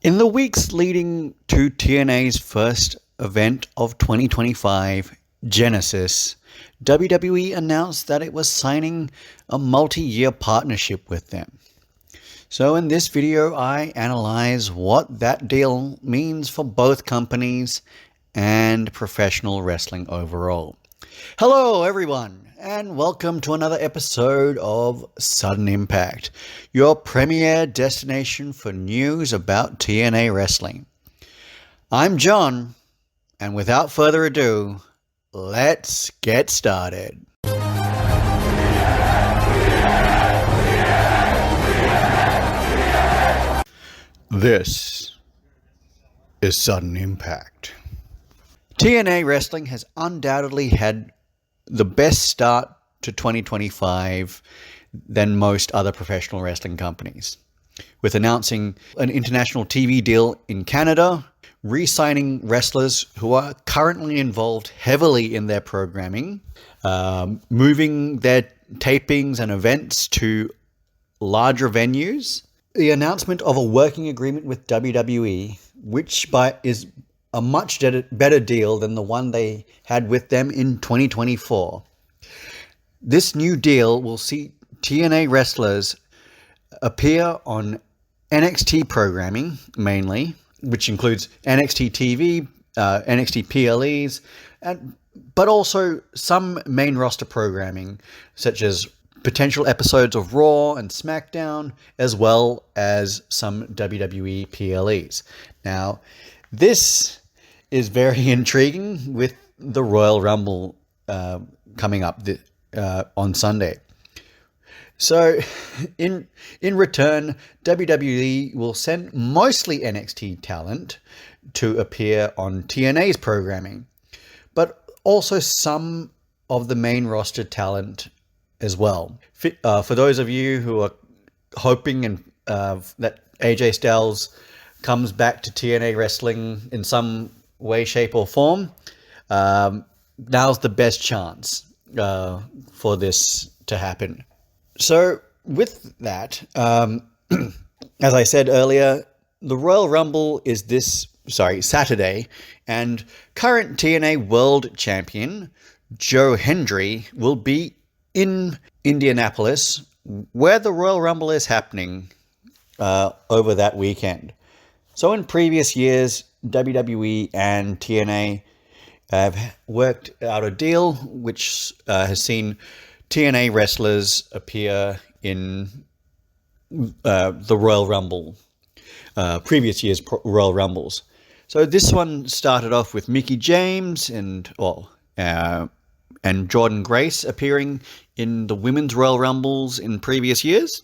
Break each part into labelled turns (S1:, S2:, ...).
S1: In the weeks leading to TNA's first event of 2025, Genesis, WWE announced that it was signing a multi-year partnership with them. So in this video, I analyze what that deal means for both companies and professional wrestling overall. Hello everyone, and welcome to another episode of Sudden Impact, your premier destination for news about TNA Wrestling. I'm John, and without further ado, let's get started. This is Sudden Impact. TNA Wrestling has undoubtedly had the best start to 2025 than most other professional wrestling companies, with announcing an international TV deal in Canada, re-signing wrestlers who are currently involved heavily in their programming, moving their tapings and events to larger venues, the announcement of a working agreement with WWE, which is a much better deal than the one they had with them in 2024. This new deal will see TNA wrestlers appear on NXT programming mainly, which includes NXT TV, NXT PLEs, but also some main roster programming, such as potential episodes of Raw and SmackDown, as well as some WWE PLEs. Now, this is very intriguing with the Royal Rumble coming up on Sunday. So, in return, WWE will send mostly NXT talent to appear on TNA's programming, but also some of the main roster talent as well. For those of you who are hoping that AJ Styles comes back to TNA Wrestling in some way, shape, or form, now's the best chance for this to happen. So with that, as I said earlier, the Royal Rumble is Saturday, and current TNA World Champion Joe Hendry will be in Indianapolis, where the Royal Rumble is happening over that weekend. So in previous years, WWE and TNA have worked out a deal which has seen TNA wrestlers appear in the Royal Rumble, previous years' Royal Rumbles. So this one started off with Mickie James and Jordynne Grace appearing in the Women's Royal Rumbles in previous years.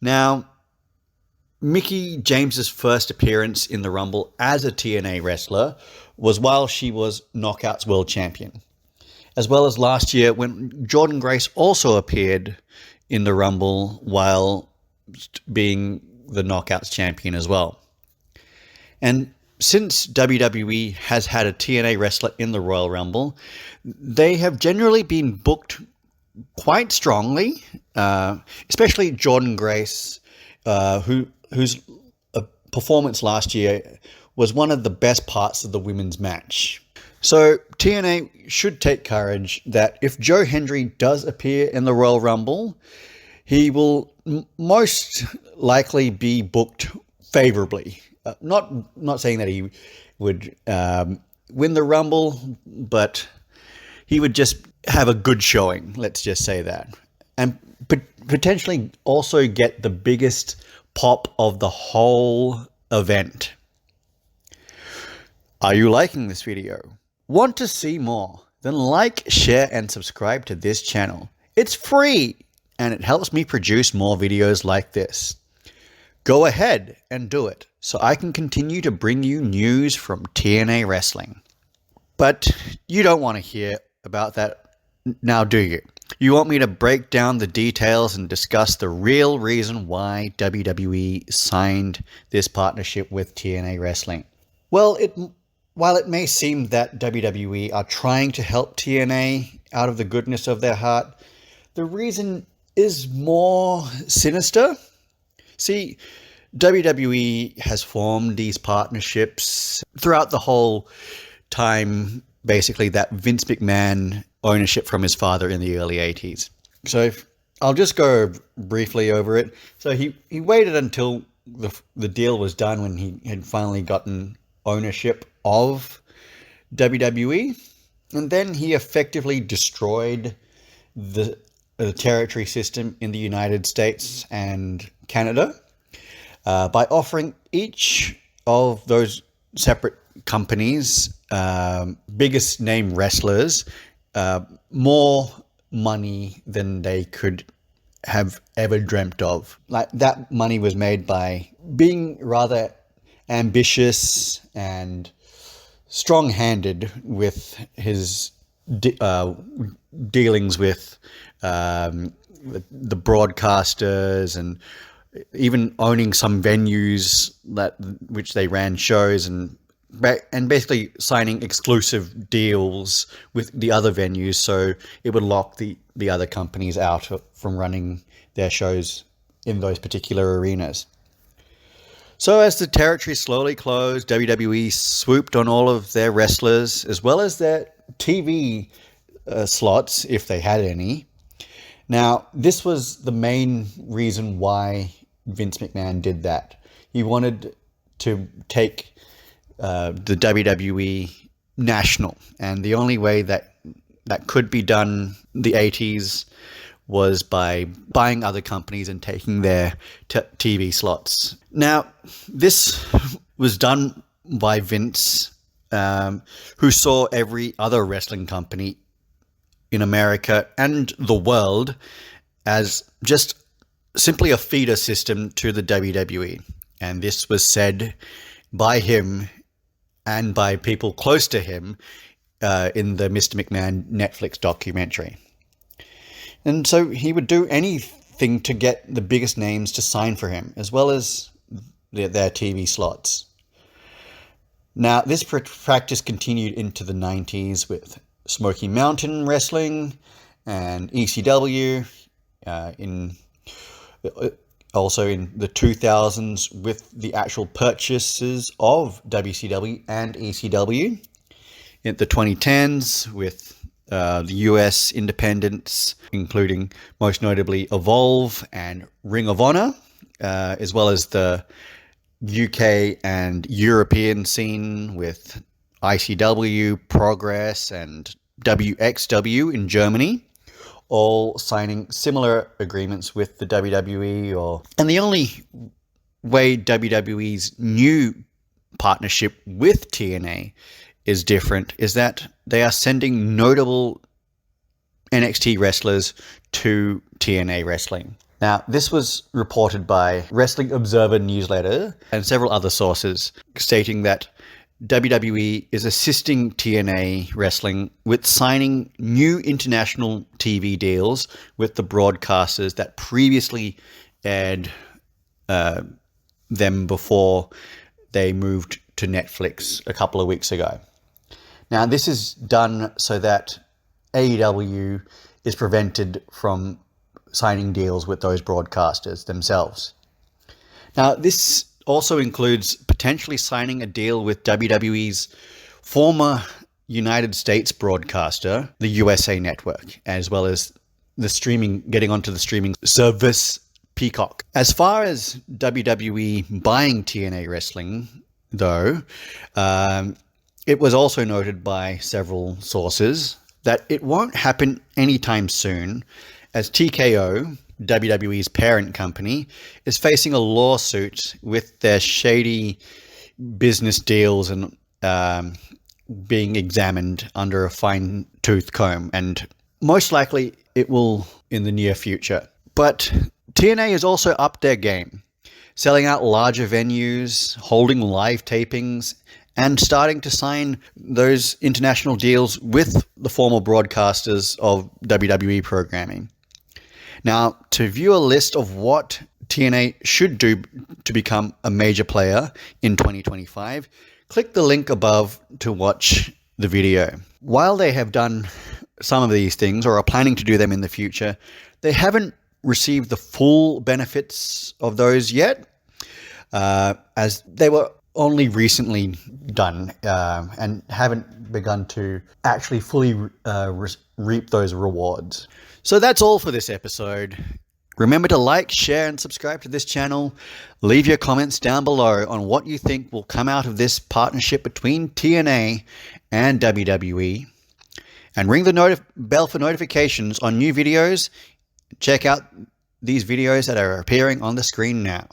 S1: Now, Mickie James's first appearance in the Rumble as a TNA wrestler was while she was Knockouts World Champion, as well as last year when Jordynne Grace also appeared in the Rumble while being the Knockouts Champion as well. And since WWE has had a TNA wrestler in the Royal Rumble, they have generally been booked quite strongly, especially Jordynne Grace, whose performance last year was one of the best parts of the women's match. So TNA should take courage that if Joe Hendry does appear in the Royal Rumble, he will most likely be booked favorably. Not saying that he would win the Rumble, but he would just have a good showing, let's just say that. And potentially also get the biggest pop of the whole event. Are you liking this video? Want to see more? Then like, share, and subscribe to this channel. It's free, and it helps me produce more videos like this. Go ahead and do it, so I can continue to bring you news from TNA Wrestling. But you don't want to hear about that now, do you? You want me to break down the details and discuss the real reason why WWE signed this partnership with TNA Wrestling. Well, while it may seem that WWE are trying to help TNA out of the goodness of their heart, the reason is more sinister. See, WWE has formed these partnerships throughout the whole time, basically, that Vince McMahon ownership from his father in the early 80s. So I'll just go briefly over it. So he waited until the deal was done when he had finally gotten ownership of WWE. And then he effectively destroyed the territory system in the United States and Canada by offering each of those separate companies, biggest name wrestlers, more money than they could have ever dreamt of. Like, that money was made by being rather ambitious and strong-handed with his dealings with the broadcasters, and even owning some venues which they ran shows, and basically signing exclusive deals with the other venues, so it would lock the other companies out from running their shows in those particular arenas. So as the territory slowly closed, WWE swooped on all of their wrestlers, as well as their TV slots, if they had any. Now, this was the main reason why Vince McMahon did that. He wanted to take the WWE national, and the only way that could be done in the 80s was by buying other companies and taking their TV slots. Now, this was done by Vince, who saw every other wrestling company in America and the world as just simply a feeder system to the WWE. And this was said by him and by people close to him in the Mr. McMahon Netflix documentary. And so he would do anything to get the biggest names to sign for him, as well as their TV slots. Now, this practice continued into the 90s with Smoky Mountain Wrestling and ECW, also in the 2000s with the actual purchases of WCW and ECW. In the 2010s with the US independents, including most notably Evolve and Ring of Honor, as well as the UK and European scene with ICW, Progress, and WXW in Germany, all signing similar agreements with the WWE. And the only way WWE's new partnership with TNA is different is that they are sending notable NXT wrestlers to TNA Wrestling. Now, this was reported by Wrestling Observer newsletter and several other sources, stating that WWE is assisting TNA Wrestling with signing new international TV deals with the broadcasters that previously aired them before they moved to Netflix a couple of weeks ago. Now, this is done so that AEW is prevented from signing deals with those broadcasters themselves. Now, this also includes potentially signing a deal with WWE's former United States broadcaster, the USA Network, as well as getting onto the streaming service Peacock. As far as WWE buying TNA Wrestling, though, it was also noted by several sources that it won't happen anytime soon, as TKO, WWE's parent company, is facing a lawsuit with their shady business deals and being examined under a fine-tooth comb, and most likely it will in the near future. But TNA has also upped their game, selling out larger venues, holding live tapings, and starting to sign those international deals with the former broadcasters of WWE programming. Now, to view a list of what TNA should do to become a major player in 2025, click the link above to watch the video. While they have done some of these things, or are planning to do them in the future, they haven't received the full benefits of those yet. as they were only recently done and haven't begun to actually fully reap those rewards. So that's all for this episode. Remember to like, share, and subscribe to this channel. Leave your comments down below on what you think will come out of this partnership between TNA and WWE. And ring the bell for notifications on new videos. Check out these videos that are appearing on the screen now.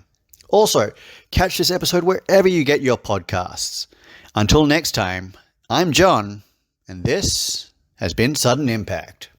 S1: Also, catch this episode wherever you get your podcasts. Until next time, I'm John, and this has been Sudden Impact.